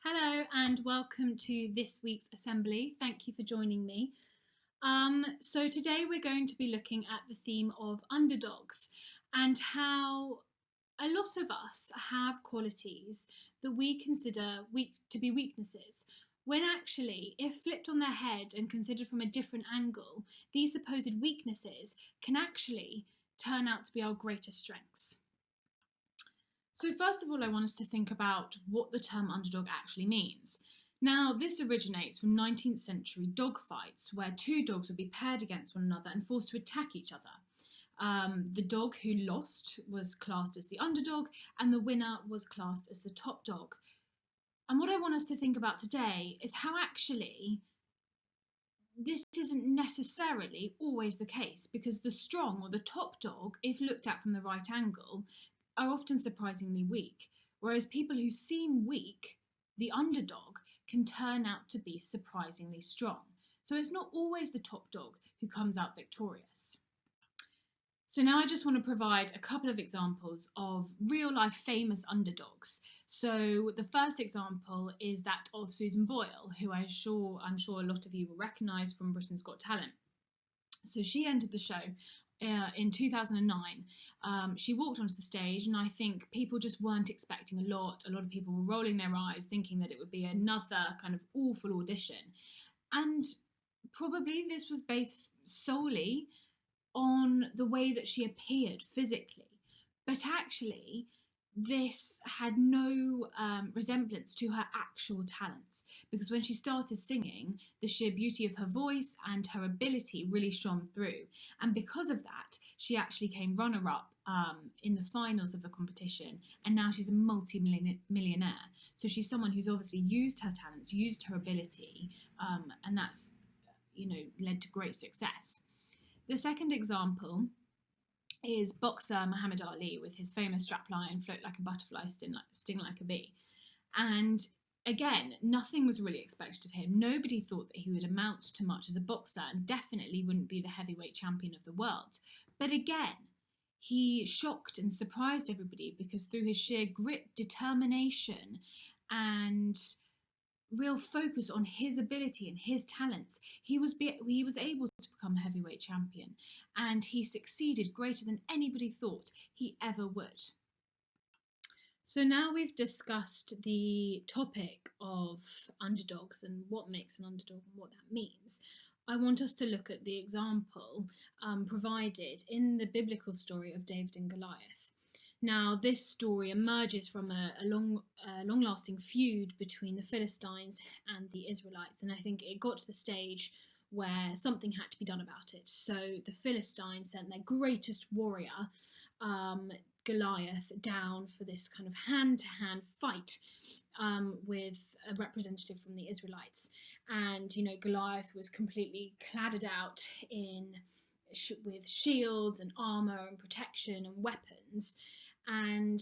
Hello and welcome to this week's assembly. Thank you for joining me. So today we're going to be looking at the theme of underdogs and how a lot of us have qualities that we consider to be weaknesses, when actually, if flipped on their head and considered from a different angle, these supposed weaknesses can actually turn out to be our greatest strengths. So first of all, I want us to think about what the term underdog actually means. Now, this originates from 19th century dog fights, where two dogs would be paired against one another and forced to attack each other. The dog who lost was classed as the underdog, and the winner was classed as the top dog. And what I want us to think about today is how actually this isn't necessarily always the case, because the strong or the top dog, if looked at from the right angle, are often surprisingly weak, whereas people who seem weak, the underdog, can turn out to be surprisingly strong. So it's not always the top dog who comes out victorious. So now I just want to provide a couple of examples of real life famous underdogs. So the first example is that of Susan Boyle, who I'm sure a lot of you will recognise from Britain's Got Talent. So she entered the show in 2009. She walked onto the stage, and I think people just weren't expecting a lot. A lot of people were rolling their eyes, thinking that it would be another kind of awful audition. And probably this was based solely on the way that she appeared physically. But actually, this had no resemblance to her actual talents, because when she started singing, the sheer beauty of her voice and her ability really shone through. And because of that, she actually came runner-up in the finals of the competition, and now she's a multi-millionaire. So she's someone who's obviously used her talents, used her ability, and that's, led to great success. The second example is boxer Muhammad Ali, with his famous strapline, float like a butterfly, sting like a bee. And again, nothing was really expected of him. Nobody thought that he would amount to much as a boxer, and definitely wouldn't be the heavyweight champion of the world. But again, he shocked and surprised everybody, because through his sheer grit, determination, and real focus on his ability and his talents, he was able to become heavyweight champion, and he succeeded greater than anybody thought he ever would. So now we've discussed the topic of underdogs and what makes an underdog and what that means. I want us to look at the example provided in the biblical story of David and Goliath. Now, this story emerges from a long-lasting feud between the Philistines and the Israelites, and I think it got to the stage where something had to be done about it. So the Philistines sent their greatest warrior, Goliath, down for this kind of hand-to-hand fight with a representative from the Israelites. And, Goliath was completely cladded out with shields and armour and protection and weapons, and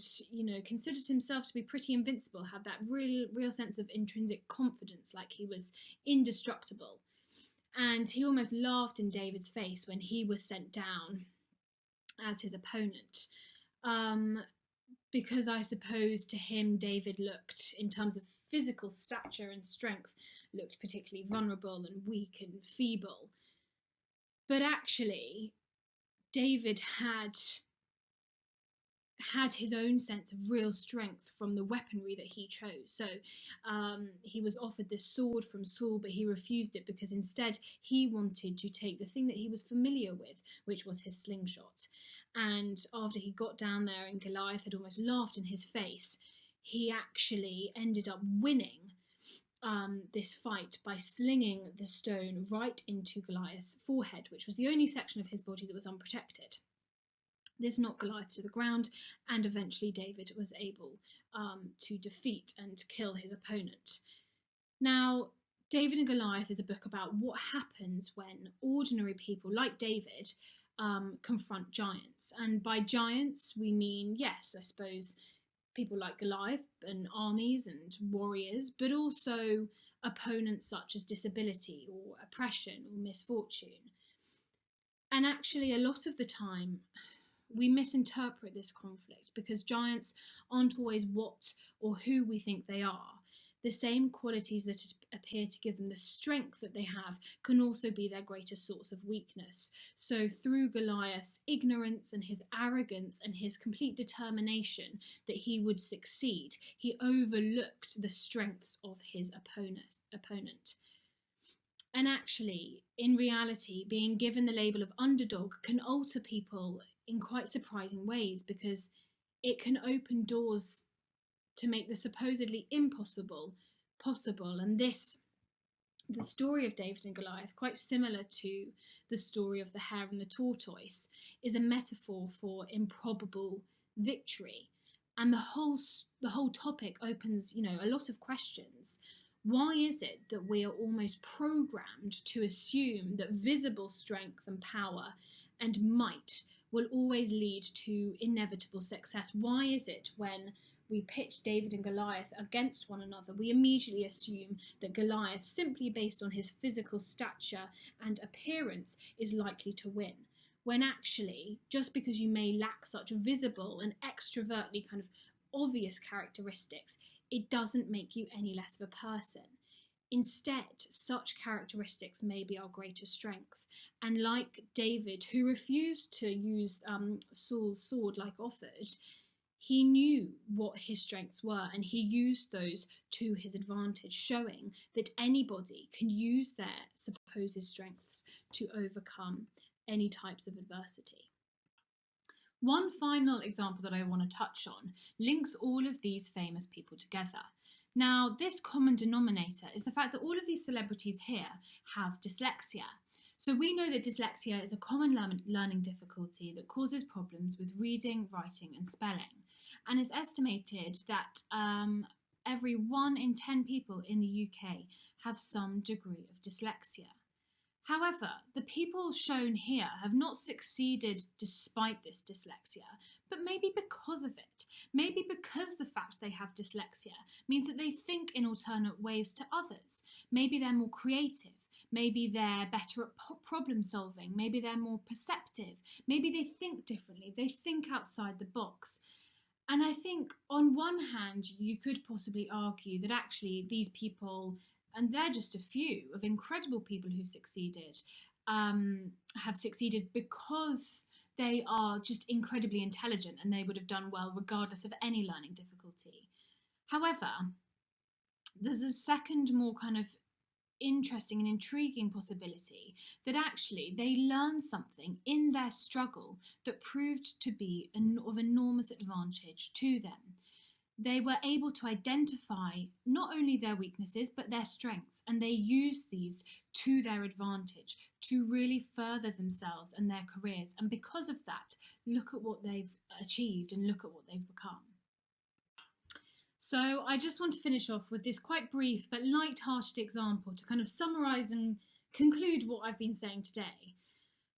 considered himself to be pretty invincible, had that real sense of intrinsic confidence, like he was indestructible. And he almost laughed in David's face when he was sent down as his opponent, because I suppose to him David looked, in terms of physical stature and strength, looked particularly vulnerable and weak and feeble. But actually, David had his own sense of real strength from the weaponry that he chose. So he was offered this sword from Saul, but he refused it, because instead he wanted to take the thing that he was familiar with, which was his slingshot. And after he got down there and Goliath had almost laughed in his face, he actually ended up winning this fight by slinging the stone right into Goliath's forehead, which was the only section of his body that was unprotected. This knocked Goliath to the ground, and eventually David was able to defeat and kill his opponent. Now, David and Goliath is a book about what happens when ordinary people like David confront giants. And by giants, we mean, yes, I suppose, people like Goliath and armies and warriors, but also opponents such as disability or oppression or misfortune. And actually, a lot of the time, we misinterpret this conflict, because giants aren't always what or who we think they are. the same qualities that appear to give them the strength that they have can also be their greatest source of weakness. So through Goliath's ignorance and his arrogance and his complete determination that he would succeed, he overlooked the strengths of his opponent. And actually, in reality, being given the label of underdog can alter people in quite surprising ways, because it can open doors to make the supposedly impossible possible. And the story of David and Goliath, quite similar to the story of the hare and the tortoise, is a metaphor for improbable victory. And the whole topic opens, a lot of questions. Why is it that we are almost programmed to assume that visible strength and power and might will always lead to inevitable success? Why is it when we pitch David and Goliath against one another, we immediately assume that Goliath, simply based on his physical stature and appearance, is likely to win? When actually, just because you may lack such visible and extrovertly kind of obvious characteristics, it doesn't make you any less of a person. Instead, such characteristics may be our greatest strength. And like David, who refused to use Saul's sword like offered, he knew what his strengths were and he used those to his advantage, showing that anybody can use their supposed strengths to overcome any types of adversity. One final example that I want to touch on links all of these famous people together. Now, this common denominator is the fact that all of these celebrities here have dyslexia. So we know that dyslexia is a common learning difficulty that causes problems with reading, writing and spelling. And it's estimated that every 1 in 10 people in the UK have some degree of dyslexia. However, the people shown here have not succeeded despite this dyslexia, but maybe because of it. Maybe because the fact they have dyslexia means that they think in alternate ways to others. Maybe they're more creative. Maybe they're better at problem solving. Maybe they're more perceptive. Maybe they think differently. They think outside the box. And I think on one hand, you could possibly argue that actually these people, and they're just a few of incredible people who succeeded, have succeeded because they are just incredibly intelligent and they would have done well regardless of any learning difficulty. However, there's a second, more kind of interesting and intriguing possibility that actually they learned something in their struggle that proved to be of enormous advantage to them. They were able to identify not only their weaknesses but their strengths, and they used these to their advantage to really further themselves and their careers. And because of that, look at what they've achieved and look at what they've become. So I just want to finish off with this quite brief but light-hearted example to kind of summarise and conclude what I've been saying today.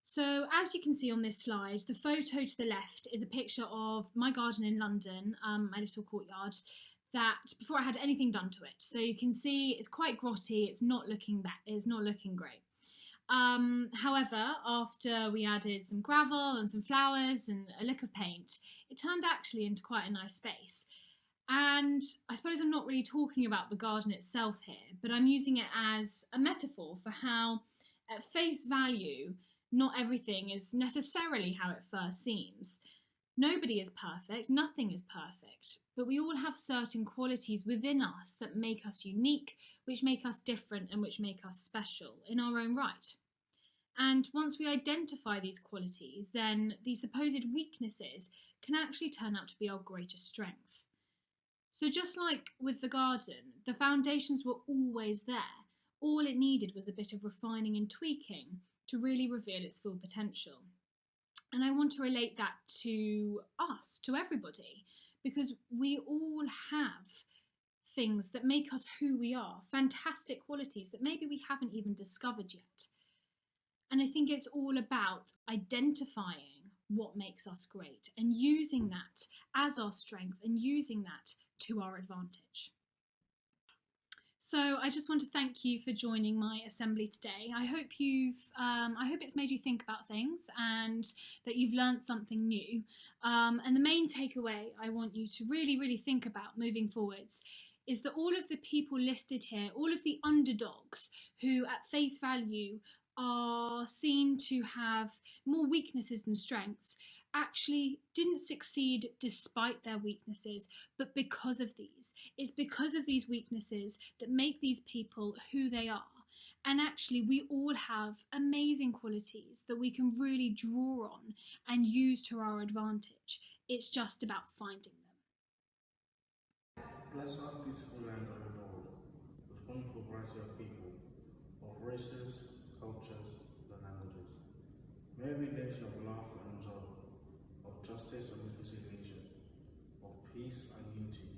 So as you can see on this slide, the photo to the left is a picture of my garden in London, my little courtyard, that before I had anything done to it. So you can see it's quite grotty, it's not looking great. However, after we added some gravel and some flowers and a lick of paint, it turned actually into quite a nice space. And I suppose I'm not really talking about the garden itself here, but I'm using it as a metaphor for how, at face value, not everything is necessarily how it first seems. Nobody is perfect, nothing is perfect, but we all have certain qualities within us that make us unique, which make us different and which make us special in our own right. And once we identify these qualities, then these supposed weaknesses can actually turn out to be our greatest strength. So just like with the garden, the foundations were always there. All it needed was a bit of refining and tweaking to really reveal its full potential. And I want to relate that to us, to everybody, because we all have things that make us who we are, fantastic qualities that maybe we haven't even discovered yet. And I think it's all about identifying what makes us great and using that as our strength and using that to our advantage. So I just want to thank you for joining my assembly today. I hope it's made you think about things and that you've learned something new. And the main takeaway I want you to really think about moving forwards is that all of the people listed here, all of the underdogs who at face value are seen to have more weaknesses than strengths, actually didn't succeed despite their weaknesses, but because of these. It's because of these weaknesses that make these people who they are. And actually, we all have amazing qualities that we can really draw on and use to our advantage. It's just about finding them. Bless our beautiful land, O Lord, with wonderful variety of people, of races, cultures, and languages. May we be a nation of laughter and joy, of justice and reconciliation, of peace and unity,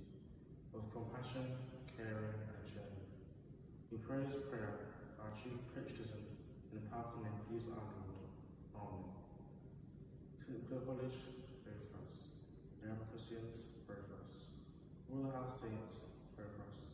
of compassion, caring, and sharing. We pray this prayer for our true patriotism in the powerful name, please our Lord. Amen. Saint Privilege, pray for us. Beneficent, pray for us. All the house saints, pray for us.